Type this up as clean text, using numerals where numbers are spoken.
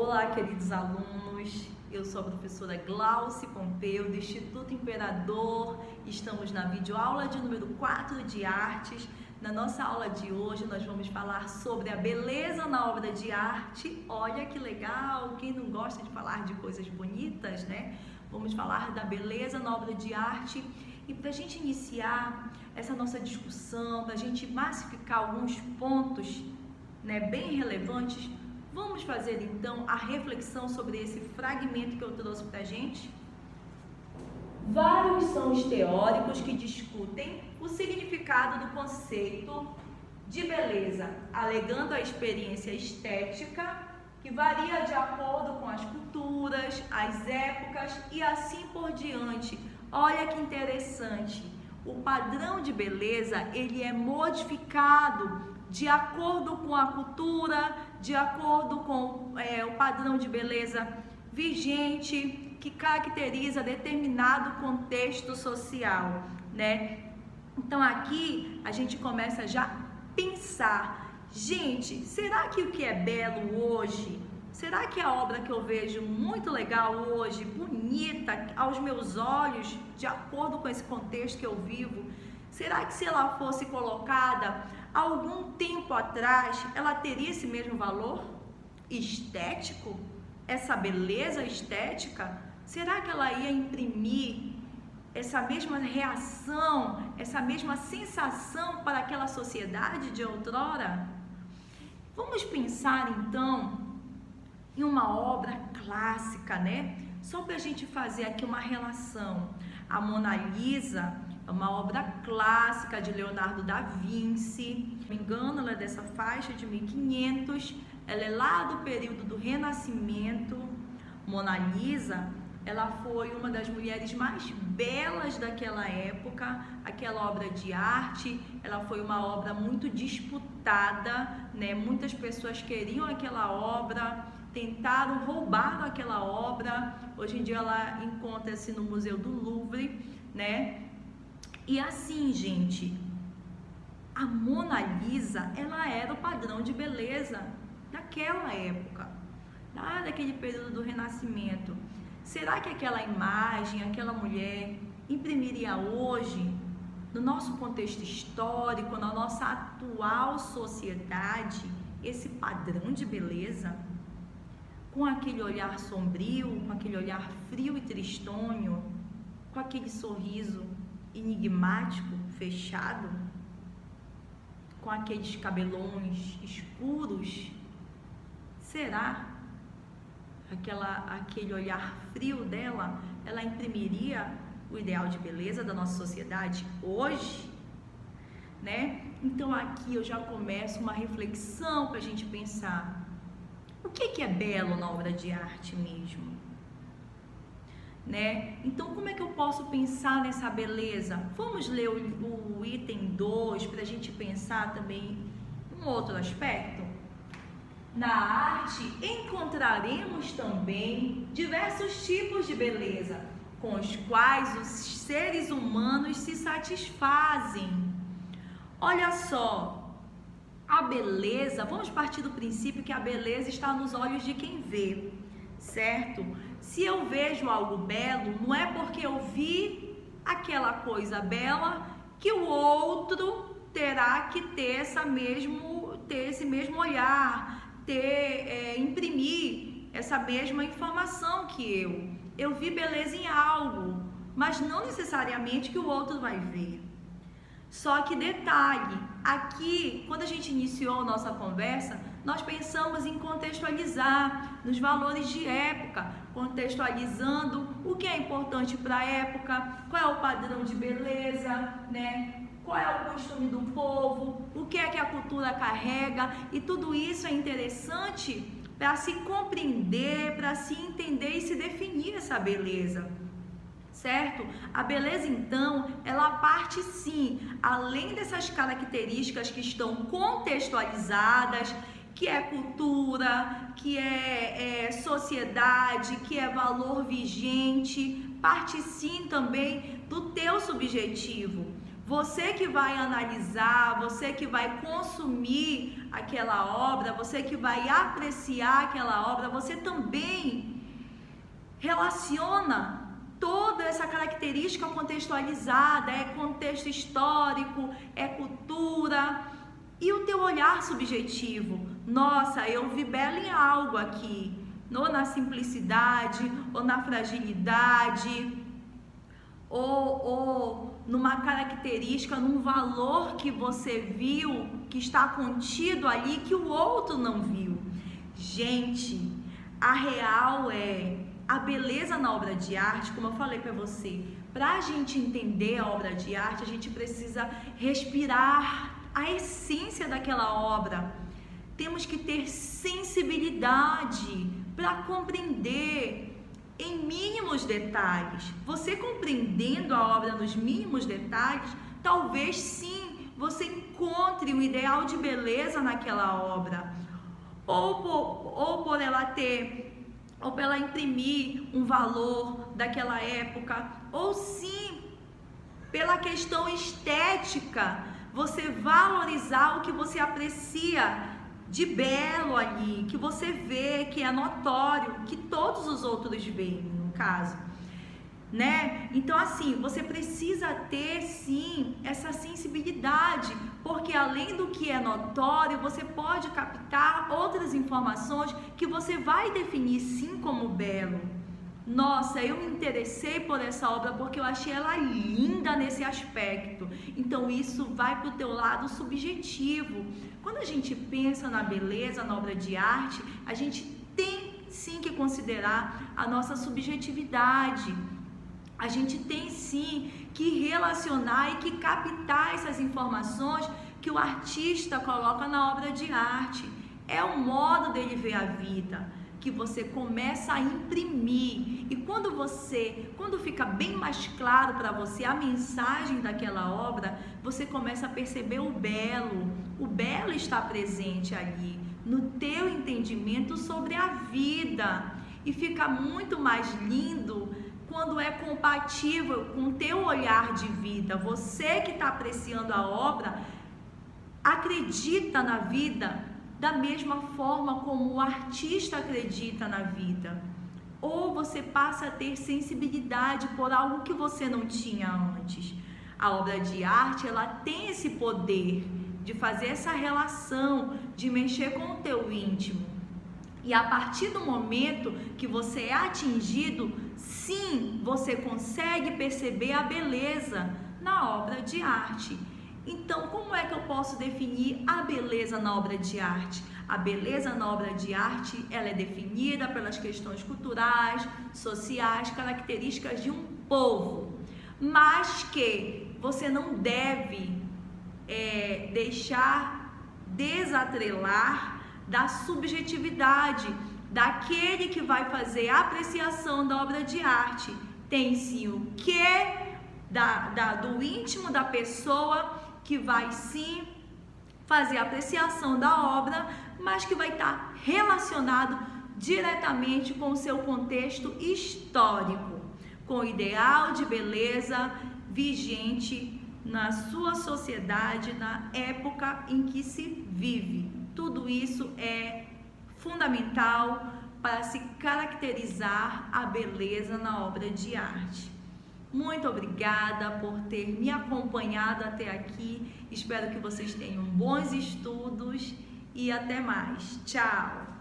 Olá, queridos alunos, eu sou a professora Glauci Pompeu, do Instituto Imperador. Estamos na videoaula de número 4 de artes. Na nossa aula de hoje, nós vamos falar sobre a beleza na obra de arte. Olha que legal, quem não gosta de falar de coisas bonitas, né? Vamos falar da beleza na obra de arte. E para a gente iniciar essa nossa discussão, para a gente massificar alguns pontos, né, bem relevantes, vamos fazer então a reflexão sobre esse fragmento que eu trouxe para a gente? Vários são os teóricos que discutem o significado do conceito de beleza, alegando a experiência estética que varia de acordo com as culturas, as épocas e assim por diante. Olha que interessante, o padrão de beleza ele é modificado de acordo com a cultura, de acordo com o padrão de beleza vigente que caracteriza determinado contexto social, né? Então aqui a gente começa já a pensar, gente, será que o que é belo hoje, será que a obra que eu vejo muito legal hoje, bonita aos meus olhos, de acordo com esse contexto que eu vivo, será que se ela fosse colocada algum tempo atrás, ela teria esse mesmo valor estético? Essa beleza estética? Será que ela ia imprimir essa mesma reação, essa mesma sensação para aquela sociedade de outrora? Vamos pensar então em uma obra clássica, né? Só para a gente fazer aqui uma relação. A Mona Lisa é uma obra clássica de Leonardo da Vinci. Se não me engano, ela é dessa faixa de 1500. Ela é lá do período do Renascimento. Mona Lisa, ela foi uma das mulheres mais belas daquela época. Aquela obra de arte, ela foi uma obra muito disputada, né? Muitas pessoas queriam aquela obra, tentaram roubar aquela obra. Hoje em dia ela encontra-se no Museu do Louvre, né? E assim, gente, a Mona Lisa, ela era o padrão de beleza daquela época, lá daquele período do Renascimento. Será que aquela imagem, aquela mulher, imprimiria hoje, no nosso contexto histórico, na nossa atual sociedade, esse padrão de beleza? Com aquele olhar sombrio, com aquele olhar frio e tristonho, com aquele sorriso enigmático, fechado, com aqueles cabelões escuros? Será aquele olhar frio dela, ela imprimiria o ideal de beleza da nossa sociedade hoje, né? Então aqui eu já começo uma reflexão para a gente pensar, o que é belo na obra de arte mesmo? Né? Então, como é que eu posso pensar nessa beleza? Vamos ler o item 2 para a gente pensar também um outro aspecto. Na arte encontraremos também diversos tipos de beleza, com os quais os seres humanos se satisfazem. Olha só, a beleza, vamos partir do princípio que a beleza está nos olhos de quem vê, certo? Se eu vejo algo belo, não é porque eu vi aquela coisa bela que o outro terá que ter esse mesmo olhar, imprimir essa mesma informação que eu. Eu vi beleza em algo, mas não necessariamente que o outro vai ver. Só que detalhe, aqui, quando a gente iniciou a nossa conversa, nós pensamos em contextualizar nos valores de época, contextualizando o que é importante para a época, qual é o padrão de beleza, né? Qual é o costume do povo, o que é que a cultura carrega, e tudo isso é interessante para se compreender, para se entender e se definir essa beleza. Certo? A beleza, então, ela parte sim, além dessas características que estão contextualizadas, que é cultura, que é sociedade, que é valor vigente, parte sim também do teu subjetivo. Você que vai analisar, você que vai consumir aquela obra, você que vai apreciar aquela obra, você também relaciona toda essa característica contextualizada, é contexto histórico, é cultura e o teu olhar subjetivo. Nossa, eu vi belo em algo aqui, ou na simplicidade, ou na fragilidade, ou numa característica, num valor que você viu, que está contido ali, que o outro não viu. Gente, a real é a beleza na obra de arte, como eu falei para você. Para a gente entender a obra de arte, a gente precisa respirar a essência daquela obra. Temos que ter sensibilidade para compreender em mínimos detalhes. Você compreendendo a obra nos mínimos detalhes, talvez sim você encontre o ideal de beleza naquela obra. Ou por ela imprimir um valor daquela época, ou sim pela questão estética, você valorizar o que você aprecia de belo ali, que você vê, que é notório, que todos os outros veem, no caso, né? Então, assim, você precisa ter, sim, essa sensibilidade, porque além do que é notório, você pode captar outras informações que você vai definir, sim, como belo. Nossa, eu me interessei por essa obra porque eu achei ela linda nesse aspecto. Então, isso vai para o teu lado subjetivo. Quando a gente pensa na beleza, na obra de arte, a gente tem sim que considerar a nossa subjetividade. A gente tem sim que relacionar e que captar essas informações que o artista coloca na obra de arte. É o modo dele ver a vida, que você começa a imprimir. E quando fica bem mais claro para você a mensagem daquela obra, você começa a perceber o belo. O belo está presente ali, no teu entendimento sobre a vida. E fica muito mais lindo quando é compatível com o teu olhar de vida. Você que está apreciando a obra, acredita na vida da mesma forma como o artista acredita na vida. Ou você passa a ter sensibilidade por algo que você não tinha antes. A obra de arte, ela tem esse poder de fazer essa relação, de mexer com o teu íntimo. E a partir do momento que você é atingido, sim, você consegue perceber a beleza na obra de arte. Então, como é que eu posso definir a beleza na obra de arte? A beleza na obra de arte, ela é definida pelas questões culturais, sociais, características de um povo, mas que você não deve deixar desatrelar da subjetividade daquele que vai fazer a apreciação da obra de arte. Tem sim o que do íntimo da pessoa, que vai sim fazer a apreciação da obra, mas que vai estar relacionado diretamente com o seu contexto histórico, com o ideal de beleza vigente na sua sociedade, na época em que se vive. Tudo isso é fundamental para se caracterizar a beleza na obra de arte. Muito obrigada por ter me acompanhado até aqui. Espero que vocês tenham bons estudos e até mais. Tchau!